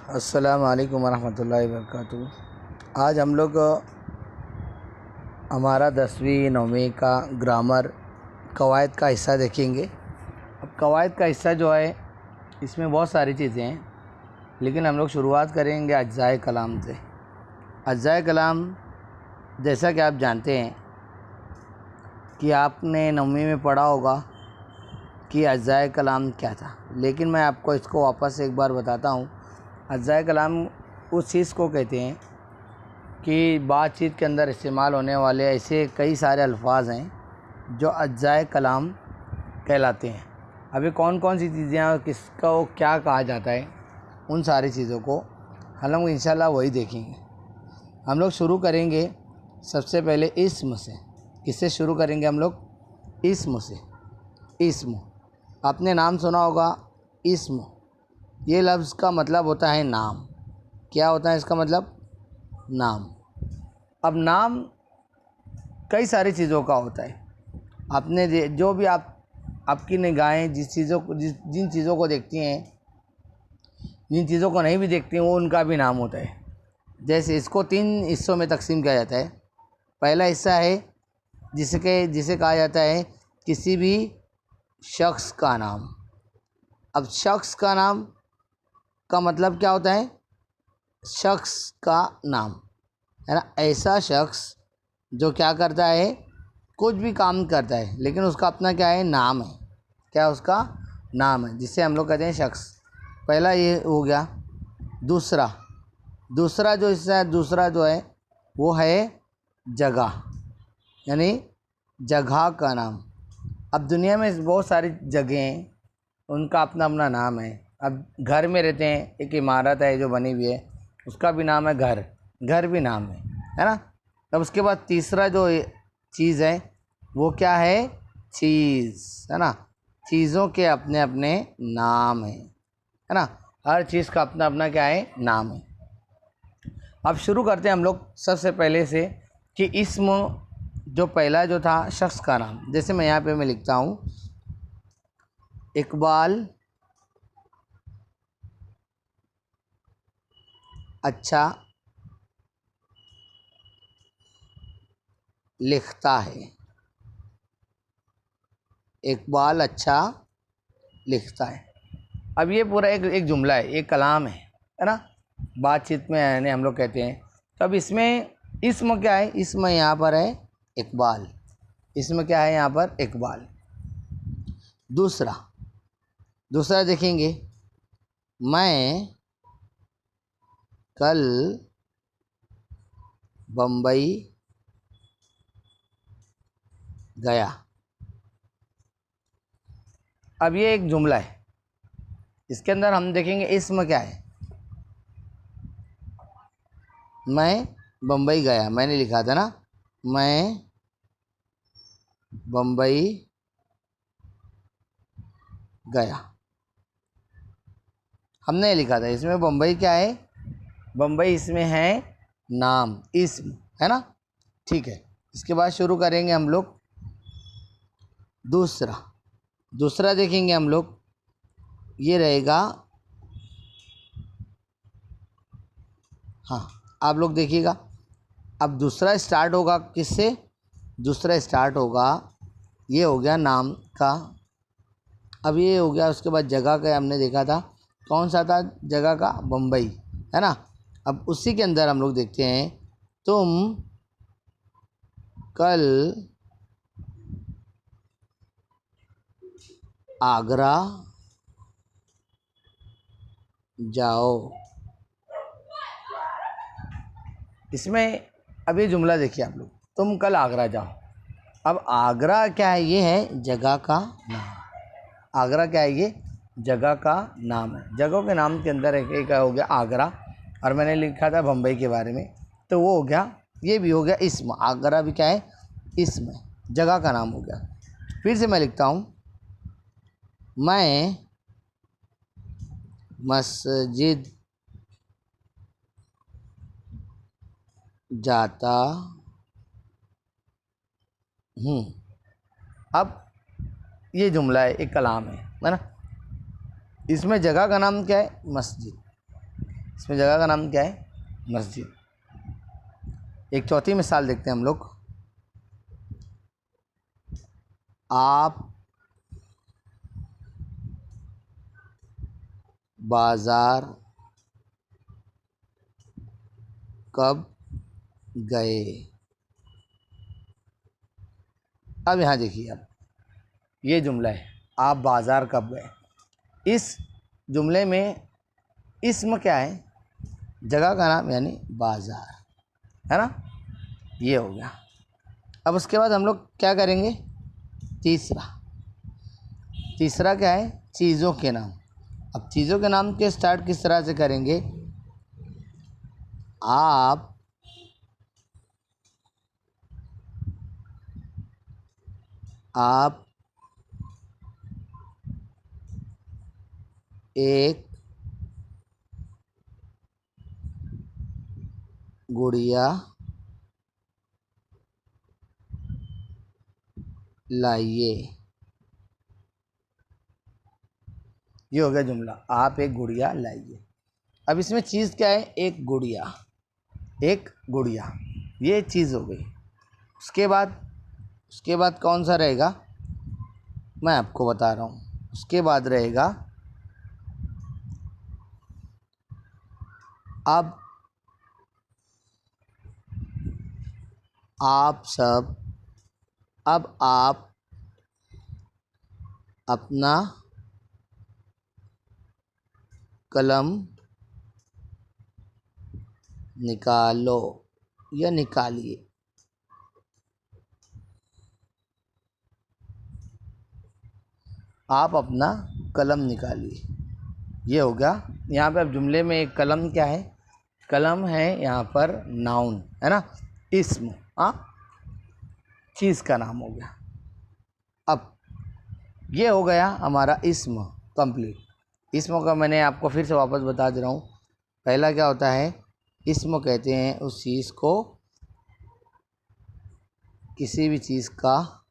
अस्सलाम वालेकुम वरहमतुल्लाहि वबरकातुहू। आज हम लोग हमारा 10वीं 9वीं का ग्रामर कवायद का हिस्सा देखेंगे। अब कवायद का हिस्सा जो है इसमें बहुत सारी चीज़ें हैं, लेकिन हम लोग शुरुआत करेंगे अज्जाए कलाम से। अज्जाए कलाम जैसा कि आप जानते हैं कि आपने 9वीं में पढ़ा होगा कि अज्जाए कलाम क्या था, लेकिन मैं आपको इसको वापस एक बार बताता हूँ। अज्जाए कलाम उस चीज़ को कहते हैं कि बातचीत के अंदर इस्तेमाल होने वाले ऐसे कई सारे अल्फाज हैं जो अज्जाए कलाम कहलाते हैं। अभी कौन कौन सी चीज़ें हैं और किसको क्या कहा जाता है, उन सारी चीज़ों को हम लोग इंशाल्लाह वही देखेंगे। हम लोग शुरू करेंगे सबसे पहले इस्म से। किससे शुरू करेंगे हम लोग? इस्म से। इस्म आपने नाम सुना होगा। इस्म ये लफ्ज़ का मतलब होता है नाम। क्या होता है इसका मतलब? नाम। अब नाम कई सारी चीज़ों का होता है। आपने जो भी आपकी निगाहें जिन चीज़ों को देखती हैं, जिन चीज़ों को नहीं भी देखती हैं, वो उनका भी नाम होता है। जैसे इसको 3 हिस्सों में तकसीम किया जाता है। पहला हिस्सा है जिसे कहा जाता है किसी भी शख्स का नाम। अब शख्स का नाम का मतलब क्या होता है? शख्स का नाम है ना, ऐसा शख्स जो क्या करता है, कुछ भी काम करता है, लेकिन उसका अपना क्या है? नाम है। क्या उसका नाम है, जिसे हम लोग कहते हैं शख्स। पहला ये हो गया। दूसरा जो हिस्सा है, दूसरा जो है वो है जगह, यानी जगह का नाम। अब दुनिया में बहुत सारी जगह हैं, उनका अपना अपना नाम है। अब घर में रहते हैं, एक इमारत है जो बनी हुई है, उसका भी नाम है घर। घर भी नाम है ना। अब उसके बाद तीसरा जो चीज़ है वो क्या है? चीज़, है ना। चीज़ों के अपने अपने नाम है ना। हर चीज़ का अपना अपना क्या है? नाम है। अब शुरू करते हैं हम लोग सबसे पहले से कि इस्म जो पहला जो था शख्स का नाम। जैसे मैं यहाँ पे मैं लिखता हूँ इकबाल अच्छा लिखता है। इकबाल अच्छा लिखता है। अब ये पूरा एक जुमला है, एक कलाम है ना। बातचीत में यानी हम लोग कहते हैं। तो अब इसमें इस्म क्या है? इस्म यहाँ पर है इकबाल। इसमें क्या है यहाँ पर? इकबाल। दूसरा देखेंगे, मैं कल बम्बई गया। अब ये एक जुमला है, इसके अंदर हम देखेंगे इस्म क्या है। मैं बम्बई गया, मैंने लिखा था ना, मैं बम्बई गया, हमने लिखा था। इसमें बम्बई क्या है? बम्बई इसमें है नाम, इस्म, है ना। ठीक है, इसके बाद शुरू करेंगे हम लोग दूसरा देखेंगे हम लोग। ये रहेगा, हाँ आप लोग देखिएगा। अब दूसरा स्टार्ट होगा किससे? दूसरा स्टार्ट होगा, ये हो गया नाम का। अब ये हो गया, उसके बाद जगह का हमने देखा था, कौन सा था जगह का? बम्बई, है ना। अब उसी के अंदर हम लोग देखते हैं, तुम कल आगरा जाओ। इसमें अब ये जुमला देखिए आप लोग, तुम कल आगरा जाओ। अब आगरा क्या है? ये है जगह का नाम। आगरा क्या है? ये जगह का नाम है। जगहों के नाम के अंदर एक हो गया आगरा, और मैंने लिखा था बम्बई के बारे में, तो वो हो गया। ये भी हो गया इस्म। आगरा भी क्या है? इस्म है, जगह का नाम हो गया। फिर से मैं लिखता हूँ, मैं मस्जिद जाता हूँ। अब ये जुमला है, एक कलाम है ना। इसमें जगह का नाम क्या है? मस्जिद। इसमें जगह का नाम क्या है? मस्जिद। एक चौथी मिसाल देखते हैं हम लोग। आप बाजार कब गए? अब यहाँ देखिए, अब ये जुमला है, आप बाज़ार कब गए। इस जुमले में इस्म क्या है? जगह का नाम यानी बाज़ार, है ना। ये हो गया। अब उसके बाद हम लोग क्या करेंगे? तीसरा क्या है? चीज़ों के नाम। अब चीज़ों के नाम के स्टार्ट किस तरह से करेंगे? आप एक गुड़िया लाइए। ये हो गया जुमला, आप एक गुड़िया लाइए। अब इसमें चीज़ क्या है? एक गुड़िया, एक गुड़िया, ये चीज़ हो गई। उसके बाद कौन सा रहेगा? मैं आपको बता रहा हूँ। उसके बाद रहेगा अब आप सब, अब आप अपना कलम निकालो या निकालिए। आप अपना कलम निकालिए, ये हो गया। यहाँ पे अब जुमले में एक कलम क्या है? कलम है यहाँ पर नाउन, है ना, इस्म। हाँ, चीज़ का नाम हो गया। अब ये हो गया हमारा इस्म कंप्लीट। इस्म का मैंने आपको फिर से वापस बता दे रहा हूँ। पहला क्या होता है? इस्म कहते हैं उस चीज़ को, किसी भी चीज़ का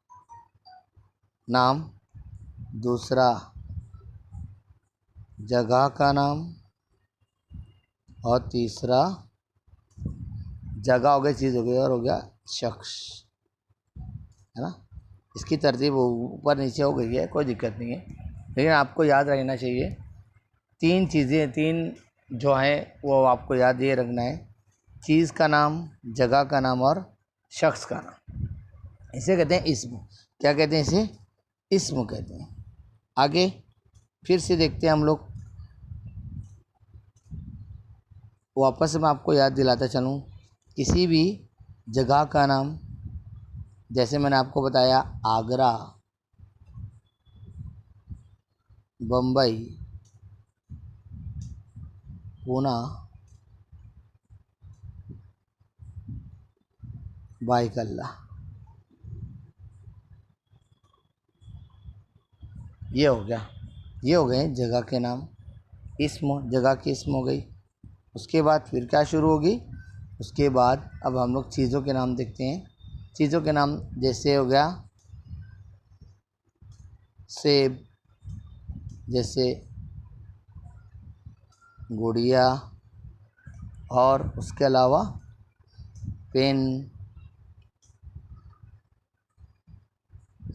नाम। दूसरा जगह का नाम। और तीसरा जगह हो गई, चीज़ हो गई, और हो गया शख्स, है ना। इसकी तरतीब ऊपर नीचे हो गई है, कोई दिक्कत नहीं है, लेकिन आपको याद रखना चाहिए 3 चीज़ें, 3 जो हैं वो आपको याद ये रखना है। चीज़ का नाम, जगह का नाम और शख्स का नाम। इसे कहते हैं इस्म। क्या कहते हैं इसे? इस्म कहते हैं। आगे फिर से देखते हैं हम लोग। वापस मैं आपको याद दिलाता चलूँ, किसी भी जगह का नाम, जैसे मैंने आपको बताया आगरा, बम्बई, पूना, बाइकल्ला, ये हो गया। ये हो गए जगह के नाम, इस्म, जगह की इस्म हो गई। उसके बाद फिर क्या शुरू होगी? उसके बाद अब हम लोग चीज़ों के नाम देखते हैं। चीज़ों के नाम जैसे हो गया सेब, जैसे गुड़िया, और उसके अलावा पेन,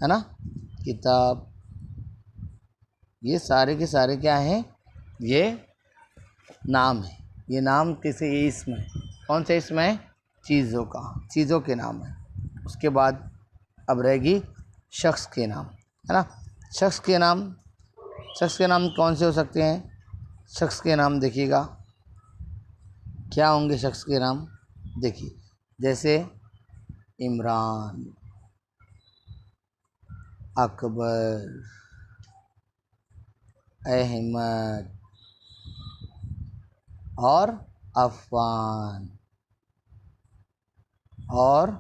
है ना, किताब। ये सारे के सारे क्या हैं? ये नाम है। ये नाम किसे? ये इसम है। कौन सा इसम है? चीज़ों का, चीज़ों के नाम है। उसके बाद अब रहेगी शख्स के नाम, है ना। शख्स के नाम, शख्स के नाम कौन से हो सकते हैं? शख्स के नाम देखिएगा क्या होंगे शख्स के नाम। देखिए, जैसे इमरान, अकबर, अहमद और अफ़ान और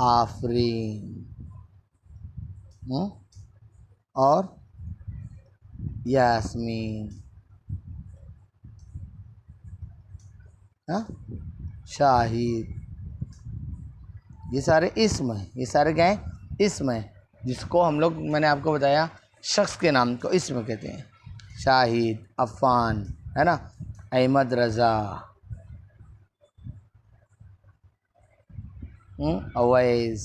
आफरीन, और यास्मीन, हाँ, शाहिद। ये सारे इस्म हैं। ये सारे क्या हैं? इस्म हैं, जिसको हम लोग, मैंने आपको बताया, शख्स के नाम को इस्म कहते हैं। शाहिद, अफ़ान, है ना, अहमद रज़ा, अवैस।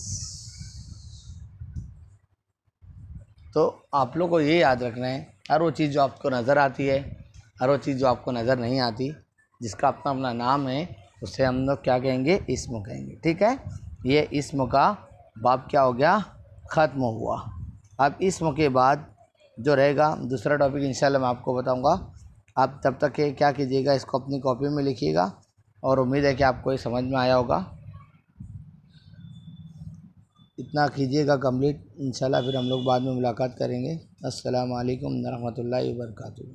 तो आप लोग को ये याद रखना है, हर वो चीज़ जो आपको नज़र आती है, हर वो चीज़ जो आपको नज़र नहीं आती, जिसका अपना अपना नाम है, उसे हम लोग क्या कहेंगे, इस्म कहेंगे। ठीक है, ये इस्म का बाब क्या हो गया, ख़त्म हुआ। अब इस्म के बाद जो रहेगा दूसरा टॉपिक इंशाल्लाह मैं आपको बताऊंगा। आप तब तक के क्या कीजिएगा, इसको अपनी कॉपी में लिखिएगा और उम्मीद है कि आपको ये समझ में आया होगा। इतना कीजिएगा कंप्लीट, इंशाल्लाह फिर हम लोग बाद में मुलाकात करेंगे। अस्सलाम वालेकुम रहमतुल्लाहि व बरकातुहू।